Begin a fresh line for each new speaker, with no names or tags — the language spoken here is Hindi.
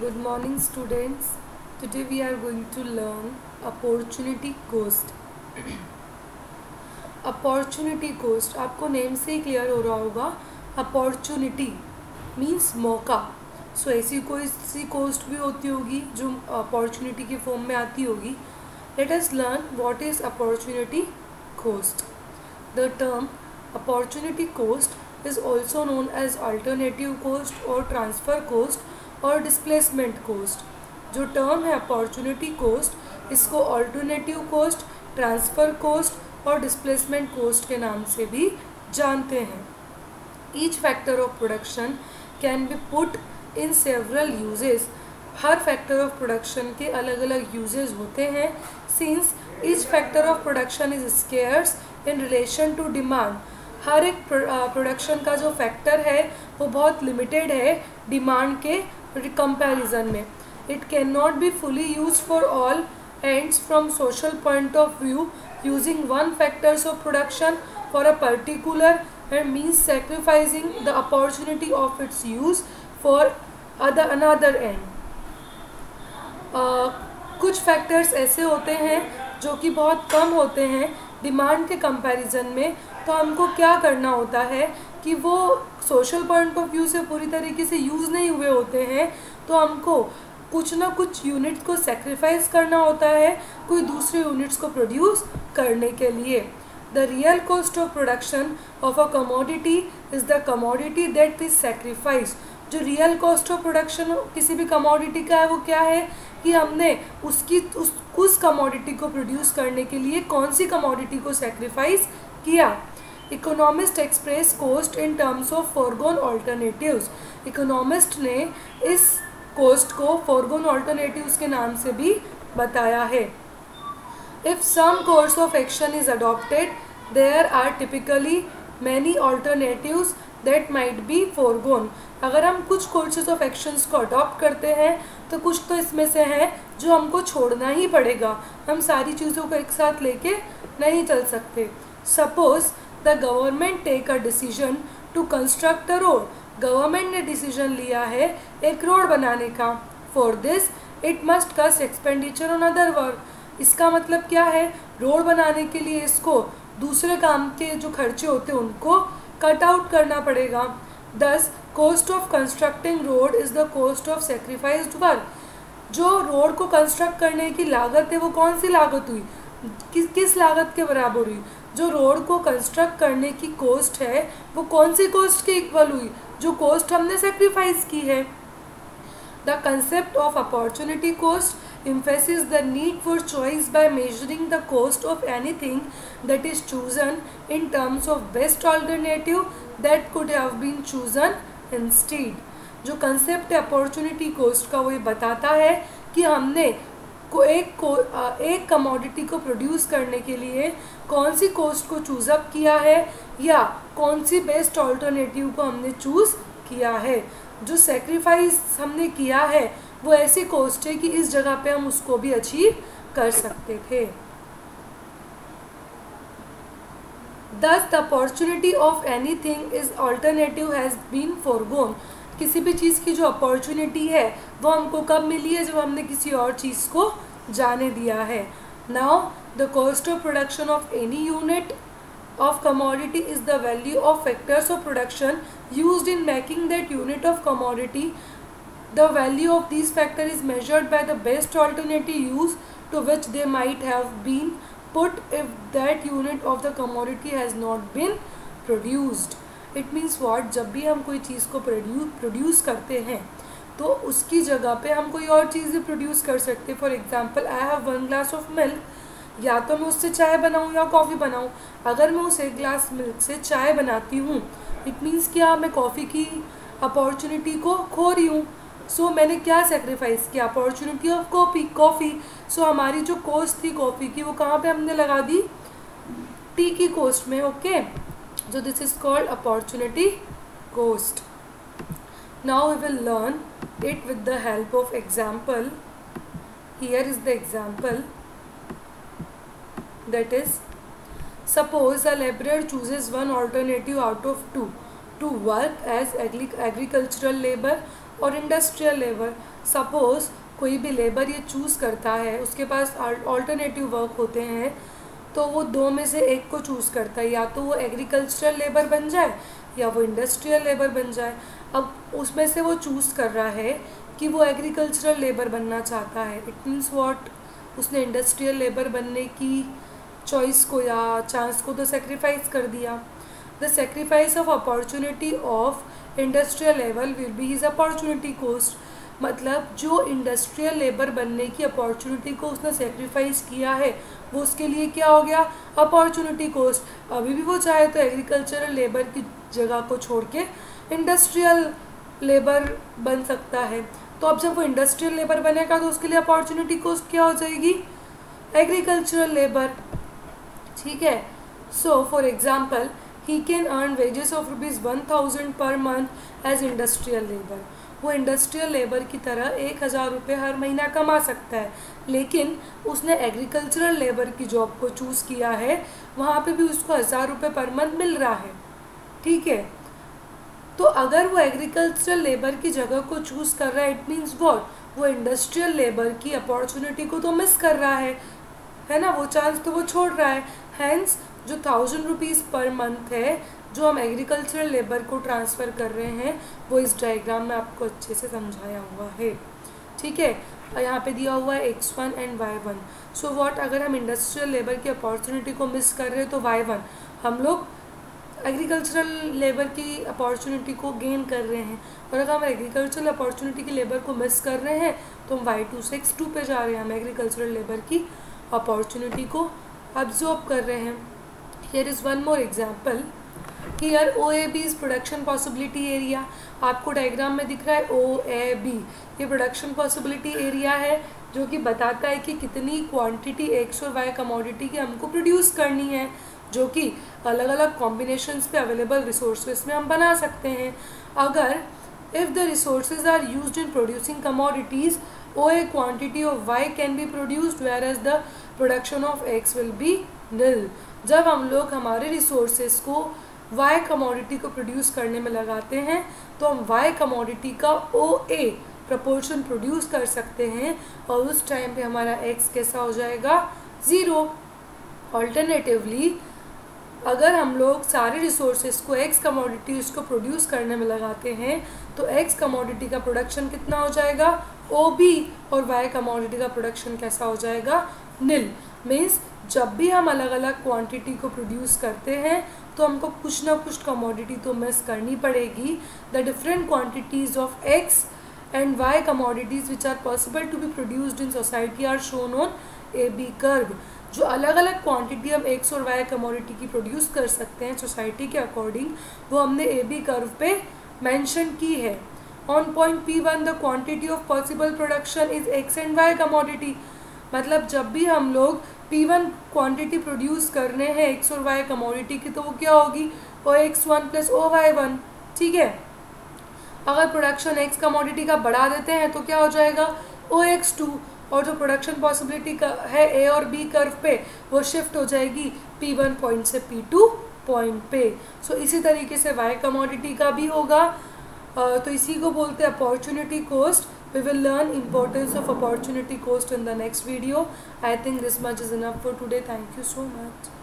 Good morning, students. Today we are going to learn opportunity cost. Opportunity cost आपको नेम से ही क्लियर हो रहा होगा. अपॉर्चुनिटी मीन्स मौका. सो ऐसी कोई सी कोस्ट भी होती होगी जो अपॉर्चुनिटी की फॉर्म में आती होगी. Let us learn what is opportunity cost. The term opportunity cost is also known as alternative cost और ट्रांसफ़र कोस्ट और डिस्प्लेसमेंट कोस्ट. जो टर्म है अपॉर्चुनिटी कोस्ट, इसको अल्टरनेटिव कोस्ट, ट्रांसफ़र कोस्ट और डिस्प्लेसमेंट कोस्ट के नाम से भी जानते हैं. Each factor of production can be put in several uses. हर फैक्टर ऑफ प्रोडक्शन के अलग अलग यूजेस होते हैं. Since each factor of production is scarce in relation to demand. हर एक प्रोडक्शन का जो फैक्टर है वो बहुत लिमिटेड है डिमांड के कंपैरिजन में. It can not be fully use for all ends from social point of view. Using one factors of production for a particular and means sacrificing the opportunity of its use for another end. कुछ फैक्टर्स ऐसे होते हैं जो कि बहुत कम होते हैं डिमांड के कंपैरिजन में. तो हमको क्या करना होता है कि वो सोशल पॉइंट ऑफ व्यू से पूरी तरीके से यूज़ नहीं हुए होते हैं, तो हमको कुछ ना कुछ यूनिट्स को सेक्रीफाइस करना होता है कोई दूसरे यूनिट्स को प्रोड्यूस करने के लिए. The real cost of production of a commodity is the commodity that is sacrifice. जो रियल कॉस्ट ऑफ प्रोडक्शन किसी भी कमोडिटी का है वो क्या है कि हमने उस कमोडिटी को प्रोड्यूस करने के लिए कौन सी कमोडिटी को सेक्रीफाइस किया. Economist express cost in terms of forgone alternatives. Economist ने इस कोस्ट को फॉरगोन ऑल्टरनेटिव्स के नाम से भी बताया है. If some course of action is adopted there are typically many alternatives that might be forgone. अगर हम कुछ कोर्सेज ऑफ एक्शंस को अडॉप्ट करते हैं तो कुछ तो इसमें से हैं जो हमको छोड़ना ही पड़ेगा. हम सारी चीज़ों को एक साथ लेके नहीं चल सकते. Suppose the government take a decision to construct a road. Government ने डिसीजन लिया है एक रोड बनाने का. For this it must cut expenditure on other work. इसका मतलब क्या है, रोड बनाने के लिए इसको दूसरे काम के जो खर्चे होते हैं उनको कट आउट करना पड़ेगा. दस cost of constructing road is the cost of sacrificed work. जो रोड को कंस्ट्रक्ट करने की लागत है वो कौन सी लागत हुई, किस लागत के बराबर हुई. जो रोड को कंस्ट्रक्ट करने की कॉस्ट है वो कौन सी कॉस्ट के इक्वल हुई, जो कॉस्ट हमने सेक्रीफाइस की है. The concept of opportunity cost emphasizes the need for choice by measuring the cost of anything that is chosen in terms of best alternative that could have been chosen instead. जो कंसेप्ट है अपॉर्चुनिटी कोस्ट का वो ये बताता है कि हमने एक कमोडिटी को प्रोड्यूस करने के लिए कौन सी कोस्ट को चूज़ अप किया है या कौन सी बेस्ट ऑल्टरनेटिव को हमने चूज़ किया है. जो सेक्रीफाइस हमने किया है वो ऐसी कोस्ट है कि इस जगह पे हम उसको भी अचीव कर सकते थे. Thus the opportunity of anything is alternative has been foregone. किसी भी चीज़ की जो अपॉर्चुनिटी है वो हमको कब मिली है, जब हमने किसी और चीज़ को जाने दिया है. Now the cost of production of any unit of commodity is the value of factors of production used in making that unit of commodity. The value of these factors is measured by the best alternative use to which they might have been put if that unit of the commodity has not been produced. It means what, जब भी हम कोई चीज़ को प्रोड्यूस करते हैं तो उसकी जगह पे हम कोई और चीज़ भी प्रोड्यूस कर सकते हैं. For example I have 1 glass of milk. या तो मैं उससे चाय बनाऊँ या कॉफ़ी बनाऊँ. अगर मैं उस 1 ग्लास मिल्क से चाय बनाती हूँ इट मीन्स क्या, मैं कॉफ़ी की अपॉर्चुनिटी को खो रही हूँ. सो मैंने क्या सेक्रीफाइस किया, अपॉर्चुनिटी ऑफ कॉफ़ी. सो हमारी जो कॉस्ट थी कॉफ़ी की वो कहाँ पे हमने लगा दी, टी की कॉस्ट में. Okay, so this is called opportunity cost. Now we will learn it with the help of example. Here is the example, that is, suppose a laborer chooses one alternative out of two to work as agricultural labor और इंडस्ट्रियल लेबर, सपोज़ कोई भी लेबर ये चूज़ करता है, उसके पास ऑल्टरनेटिव वर्क होते हैं, तो वो दो में से एक को चूज़ करता है, या तो वो एग्रीकल्चरल लेबर बन जाए या वो इंडस्ट्रियल लेबर बन जाए। अब उसमें से वो चूज़ कर रहा है कि वो एग्रीकल्चरल लेबर बनना चाहता है, इट मीन्स व्हाट, उसने इंडस्ट्रियल लेबर बनने की चॉइस को या चांस को तो सेक्रीफाइस कर दिया। The sacrifice of opportunity of industrial labour will be his opportunity cost, मतलब जो इंडस्ट्रियल लेबर बनने की अपॉर्चुनिटी को उसने सेक्रीफाइस किया है वो उसके लिए क्या हो गया, अपॉर्चुनिटी कॉस्ट। अभी भी वो चाहे तो एग्रीकल्चरल लेबर की जगह को छोड़ के इंडस्ट्रियल लेबर बन सकता है। तो अब जब वो इंडस्ट्रियल लेबर बनेगा तो उसके लिए अपॉर्चुनिटी कॉस्ट क्या हो जाएगी, एग्रीकल्चरल लेबर। ठीक है, so for example he can earn wages of ₹1000 per month as industrial labour. वो इंडस्ट्रियल लेबर की तरह 1000 रुपये हर महीना कमा सकता है, लेकिन उसने एग्रीकल्चरल लेबर की जॉब को चूज़ किया है, वहाँ पे भी उसको 1000 रुपये पर मंथ मिल रहा है। ठीक है, तो अगर वो एग्रीकल्चरल लेबर की जगह को चूज़ कर रहा है, इट मीन्स व्हाट, वो इंडस्ट्रियल लेबर की अपॉर्चुनिटी को तो मिस कर रहा है ना, वो चांस तो वो छोड़ रहा है। हैंस जो 1000 रुपीज़ पर मंथ है जो हम एग्रीकल्चरल लेबर को ट्रांसफ़र कर रहे हैं, वो इस डायग्राम में आपको अच्छे से समझाया हुआ है। ठीक है, यहाँ पे दिया हुआ है x1 and y1। So what, अगर हम इंडस्ट्रियल लेबर की अपॉर्चुनिटी को मिस कर रहे हैं तो y1 हम लोग एग्रीकल्चरल लेबर की अपॉर्चुनिटी को गेन कर रहे हैं, और अगर हम एग्रीकल्चरल अपॉर्चुनिटी की लेबर को मिस कर रहे हैं तो हम y2 से x2 पे जा रहे हैं, हम एग्रीकल्चरल लेबर की अपॉर्चुनिटी को अब्जॉर्ब कर रहे हैं। Here is one more example, here OAB is production possibility area. आपको डायग्राम में दिख रहा है OAB, ये प्रोडक्शन पॉसिबिलिटी एरिया है जो कि बताता है कि कितनी क्वांटिटी X और Y कमोडिटी की हमको प्रोड्यूस करनी है, जो कि अलग अलग कॉम्बिनेशंस पे अवेलेबल रिसोर्सेज में हम बना सकते हैं। अगर if the resources are used in producing commodities, OA quantity of Y can be produced whereas the production of X will be nil. जब हम लोग हमारे रिसोर्सेज को Y कमोडिटी को प्रोड्यूस करने में लगाते हैं तो हम Y कमोडिटी का OA प्रपोर्शन प्रोड्यूस कर सकते हैं, और उस टाइम पे हमारा X कैसा हो जाएगा, 0। ऑल्टरनेटिवली अगर हम लोग सारे रिसोर्सेज को X कमोडिटीज़ को प्रोड्यूस करने में लगाते हैं तो X कमोडिटी का प्रोडक्शन कितना हो जाएगा, OB, और Y कमोडिटी का प्रोडक्शन कैसा हो जाएगा, निल। मीन्स जब भी हम अलग अलग क्वांटिटी को प्रोड्यूस करते हैं तो हमको कुछ ना कुछ कमोडिटी तो मिस करनी पड़ेगी। The different quantities of X and Y commodities which are possible to be produced in society are shown on AB curve. जो अलग अलग क्वांटिटी हम X और Y कमोडिटी की प्रोड्यूस कर सकते हैं सोसाइटी के अकॉर्डिंग, वो हमने AB कर्व पे मेंशन की है। On point P1 the quantity of possible production is X and Y commodity, मतलब जब भी हम लोग P1 क्वांटिटी प्रोड्यूस कर रहे हैं X और Y कमोडिटी की, तो वो क्या होगी, OX1 प्लस OY1। ठीक है, अगर प्रोडक्शन X कमोडिटी का बढ़ा देते हैं तो क्या हो जाएगा, OX2, और जो प्रोडक्शन पॉसिबिलिटी का है A और B कर्व पे वो शिफ्ट हो जाएगी P1 पॉइंट से P2 पॉइंट पे। सो इसी तरीके से Y कमोडिटी का भी होगा, तो इसी को बोलते हैं opportunity cost. We will learn importance of opportunity cost in the next video. I think this much is enough for today. Thank you so much.